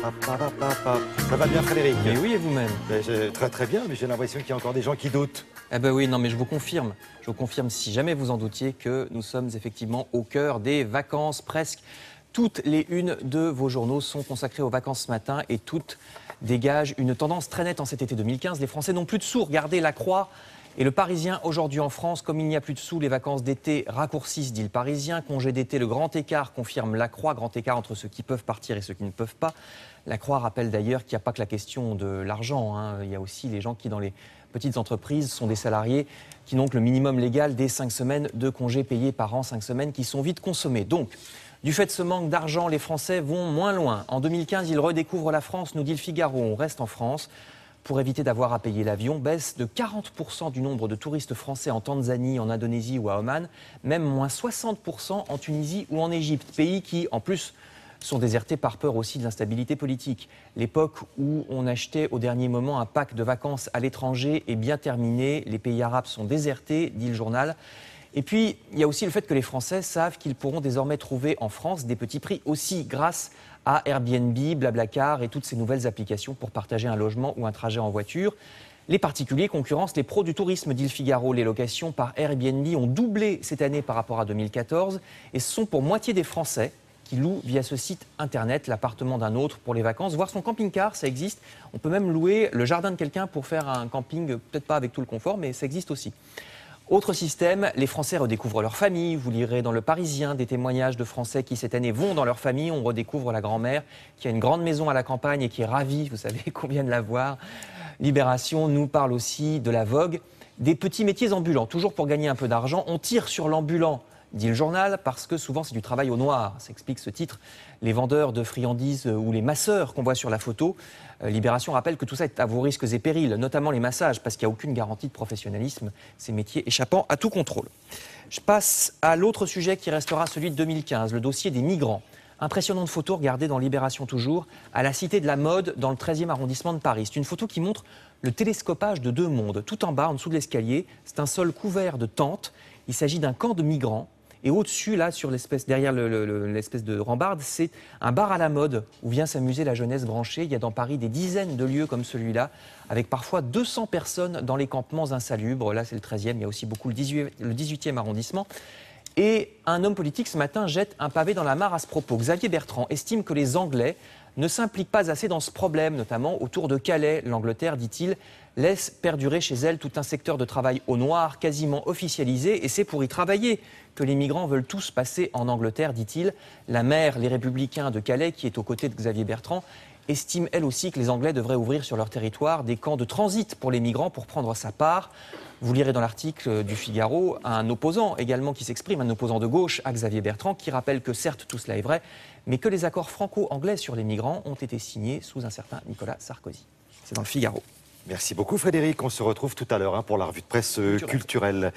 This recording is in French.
Ça va bien, Frédéric? Mais oui, et vous-même? Très très bien, mais j'ai l'impression qu'il y a encore des gens qui doutent. Eh ben oui, non, mais je vous confirme, si jamais vous en doutiez, que nous sommes effectivement au cœur des vacances. Presque toutes les unes de vos journaux sont consacrées aux vacances ce matin et toutes dégagent une tendance très nette en cet été 2015. Les Français n'ont plus de sous. Regardez La Croix et Le Parisien aujourd'hui en France. Comme il n'y a plus de sous, les vacances d'été raccourcissent, dit Le Parisien. Congé d'été, le grand écart, confirme La Croix. Grand écart entre ceux qui peuvent partir et ceux qui ne peuvent pas. La Croix rappelle d'ailleurs qu'il n'y a pas que la question de l'argent, hein. Il y a aussi les gens qui, dans les petites entreprises, sont des salariés qui n'ont que le minimum légal des 5 semaines de congés payés par an, 5 semaines qui sont vite consommées. Donc, du fait de ce manque d'argent, les Français vont moins loin. En 2015, ils redécouvrent la France, nous dit Le Figaro. On reste en France pour éviter d'avoir à payer l'avion. Baisse de 40% du nombre de touristes français en Tanzanie, en Indonésie ou à Oman. Même moins 60% en Tunisie ou en Égypte. Pays qui, en plus, sont désertés par peur aussi de l'instabilité politique. L'époque où on achetait au dernier moment un pack de vacances à l'étranger est bien terminée. Les pays arabes sont désertés, dit le journal. Et puis, il y a aussi le fait que les Français savent qu'ils pourront désormais trouver en France des petits prix aussi grâce à Airbnb, Blablacar et toutes ces nouvelles applications pour partager un logement ou un trajet en voiture. Les particuliers concurrencent les pros du tourisme, dit Le Figaro. Les locations par Airbnb ont doublé cette année par rapport à 2014 et ce sont pour moitié des Français qui loue via ce site internet l'appartement d'un autre pour les vacances, voire son camping-car, ça existe. On peut même louer le jardin de quelqu'un pour faire un camping, peut-être pas avec tout le confort, mais ça existe aussi. Autre système, les Français redécouvrent leur famille. Vous lirez dans Le Parisien des témoignages de Français qui cette année vont dans leur famille. On redécouvre la grand-mère qui a une grande maison à la campagne et qui est ravie, vous savez, qu'on vienne la voir. Libération nous parle aussi de la vogue des petits métiers ambulants. Toujours pour gagner un peu d'argent, on tire sur l'ambulant, dit le journal, parce que souvent c'est du travail au noir. Ça explique ce titre. Les vendeurs de friandises ou les masseurs qu'on voit sur la photo. Libération rappelle que tout ça est à vos risques et périls, notamment les massages, parce qu'il n'y a aucune garantie de professionnalisme, ces métiers échappant à tout contrôle. Je passe à l'autre sujet qui restera celui de 2015, le dossier des migrants. Impressionnante photo, regardez dans Libération toujours, à la Cité de la Mode, dans le 13e arrondissement de Paris. C'est une photo qui montre le télescopage de deux mondes. Tout en bas, en dessous de l'escalier, c'est un sol couvert de tentes. Il s'agit d'un camp de migrants. Et au-dessus, là, derrière l'espèce de rambarde, c'est un bar à la mode où vient s'amuser la jeunesse branchée. Il y a dans Paris des dizaines de lieux comme celui-là, avec parfois 200 personnes dans les campements insalubres. Là, c'est le 13e, il y a aussi beaucoup le 18e arrondissement. Et un homme politique, ce matin, jette un pavé dans la mare à ce propos. Xavier Bertrand estime que les Anglais ne s'impliquent pas assez dans ce problème, notamment autour de Calais. L'Angleterre, dit-il, laisse perdurer chez elle tout un secteur de travail au noir, quasiment officialisé, et c'est pour y travailler que les migrants veulent tous passer en Angleterre, dit-il. La maire, les Républicains de Calais, qui est aux côtés de Xavier Bertrand, estime elle aussi que les Anglais devraient ouvrir sur leur territoire des camps de transit pour les migrants pour prendre sa part. Vous lirez dans l'article du Figaro un opposant également qui s'exprime, un opposant de gauche à Xavier Bertrand, qui rappelle que certes tout cela est vrai, mais que les accords franco-anglais sur les migrants ont été signés sous un certain Nicolas Sarkozy. C'est dans le Figaro. Merci beaucoup, Frédéric. On se retrouve tout à l'heure pour la revue de presse culturelle.